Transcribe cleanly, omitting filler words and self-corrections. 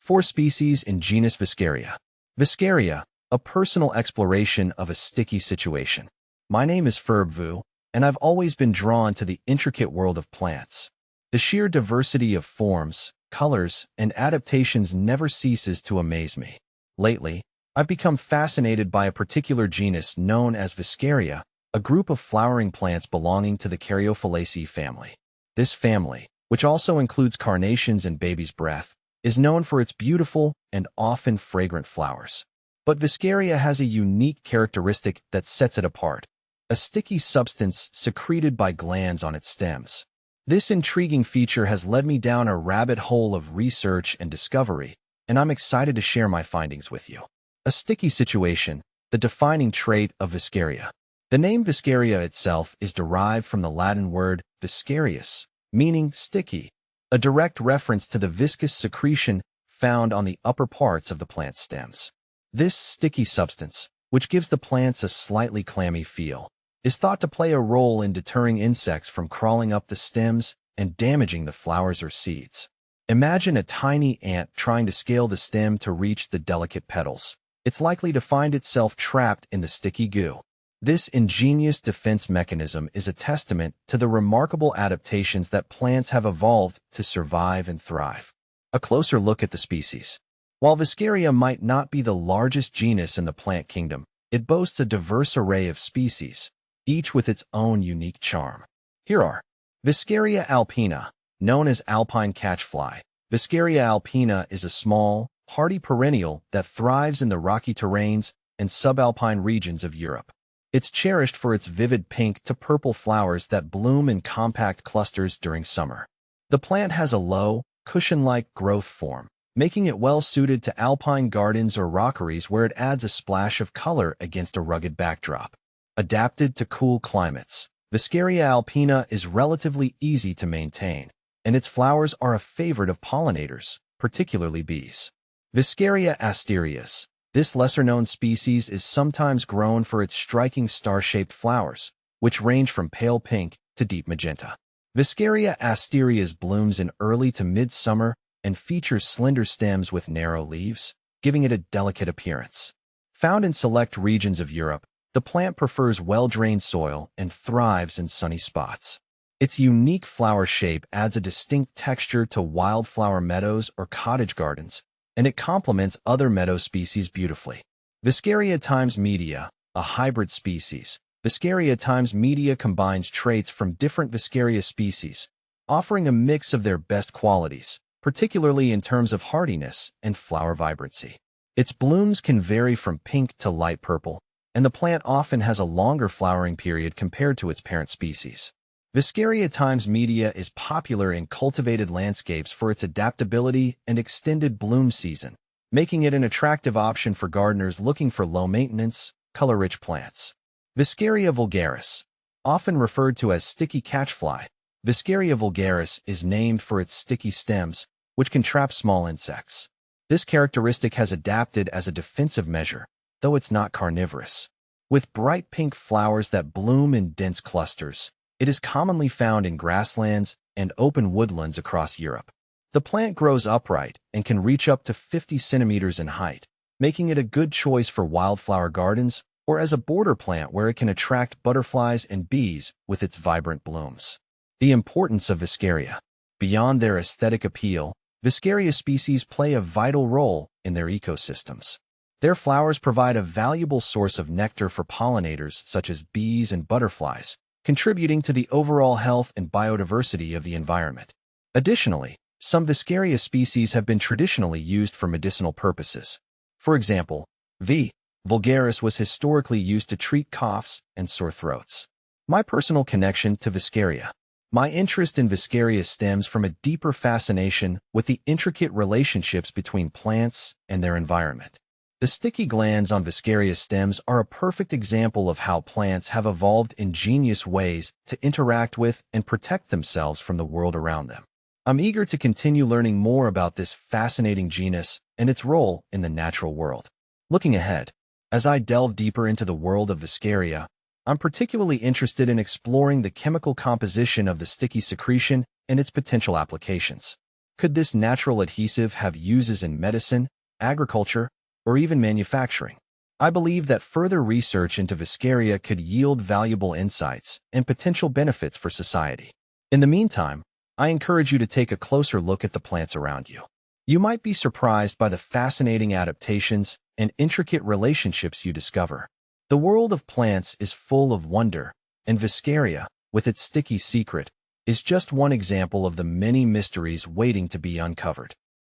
4 species in genus Viscaria. Viscaria, a personal exploration of a sticky situation. My name is Vu, and I've always been drawn to the intricate world of plants. The sheer diversity of forms, colors, and adaptations never ceases to amaze me. Lately, I've become fascinated by a particular genus known as Viscaria, a group of flowering plants belonging to the Caryophyllaceae family. This family, which also includes carnations and baby's breath, is known for its beautiful and often fragrant flowers. But Viscaria has a unique characteristic that sets it apart: a sticky substance secreted by glands on its stems. This intriguing feature has led me down a rabbit hole of research and discovery, and I'm excited to share my findings with you. A sticky situation, the defining trait of Viscaria. The name Viscaria itself is derived from the Latin word viscarius, meaning sticky, a direct reference to the viscous secretion found on the upper parts of the plant stems. This sticky substance, which gives the plants a slightly clammy feel, is thought to play a role in deterring insects from crawling up the stems and damaging the flowers or seeds. Imagine a tiny ant trying to scale the stem to reach the delicate petals. It's likely to find itself trapped in the sticky goo. This ingenious defense mechanism is a testament to the remarkable adaptations that plants have evolved to survive and thrive. A closer look at the species. While Viscaria might not be the largest genus in the plant kingdom, it boasts a diverse array of species, each with its own unique charm. Here are Viscaria alpina, known as alpine catchfly. Viscaria alpina is a small, hardy perennial that thrives in the rocky terrains and subalpine regions of Europe. It's cherished for its vivid pink to purple flowers that bloom in compact clusters during summer. The plant has a low, cushion-like growth form, making it well-suited to alpine gardens or rockeries where it adds a splash of color against a rugged backdrop. Adapted to cool climates, Viscaria alpina is relatively easy to maintain, and its flowers are a favorite of pollinators, particularly bees. Viscaria asterias. This lesser-known species is sometimes grown for its striking star-shaped flowers, which range from pale pink to deep magenta. Viscaria asterias blooms in early to mid-summer and features slender stems with narrow leaves, giving it a delicate appearance. Found in select regions of Europe, the plant prefers well-drained soil and thrives in sunny spots. Its unique flower shape adds a distinct texture to wildflower meadows or cottage gardens, and it complements other meadow species beautifully. Viscaria times media, a hybrid species. Viscaria times media combines traits from different Viscaria species, offering a mix of their best qualities, particularly in terms of hardiness and flower vibrancy. Its blooms can vary from pink to light purple, and the plant often has a longer flowering period compared to its parent species. Viscaria times media is popular in cultivated landscapes for its adaptability and extended bloom season, making it an attractive option for gardeners looking for low-maintenance, color-rich plants. Viscaria vulgaris. Often referred to as sticky catchfly, Viscaria vulgaris is named for its sticky stems, which can trap small insects. This characteristic has adapted as a defensive measure, though it's not carnivorous. With bright pink flowers that bloom in dense clusters, it is commonly found in grasslands and open woodlands across Europe. The plant grows upright and can reach up to 50 centimeters in height, making it a good choice for wildflower gardens or as a border plant where it can attract butterflies and bees with its vibrant blooms. The importance of Viscaria. Beyond their aesthetic appeal, Viscaria species play a vital role in their ecosystems. Their flowers provide a valuable source of nectar for pollinators such as bees and butterflies, contributing to the overall health and biodiversity of the environment. Additionally, some Viscaria species have been traditionally used for medicinal purposes. For example, V. vulgaris was historically used to treat coughs and sore throats. My personal connection to Viscaria. My interest in Viscaria stems from a deeper fascination with the intricate relationships between plants and their environment. The sticky glands on Viscaria stems are a perfect example of how plants have evolved ingenious ways to interact with and protect themselves from the world around them. I'm eager to continue learning more about this fascinating genus and its role in the natural world. Looking ahead, as I delve deeper into the world of Viscaria, I'm particularly interested in exploring the chemical composition of the sticky secretion and its potential applications. Could this natural adhesive have uses in medicine, agriculture, or even manufacturing? I believe that further research into Viscaria could yield valuable insights and potential benefits for society. In the meantime, I encourage you to take a closer look at the plants around you. You might be surprised by the fascinating adaptations and intricate relationships you discover. The world of plants is full of wonder, and Viscaria, with its sticky secret, is just one example of the many mysteries waiting to be uncovered.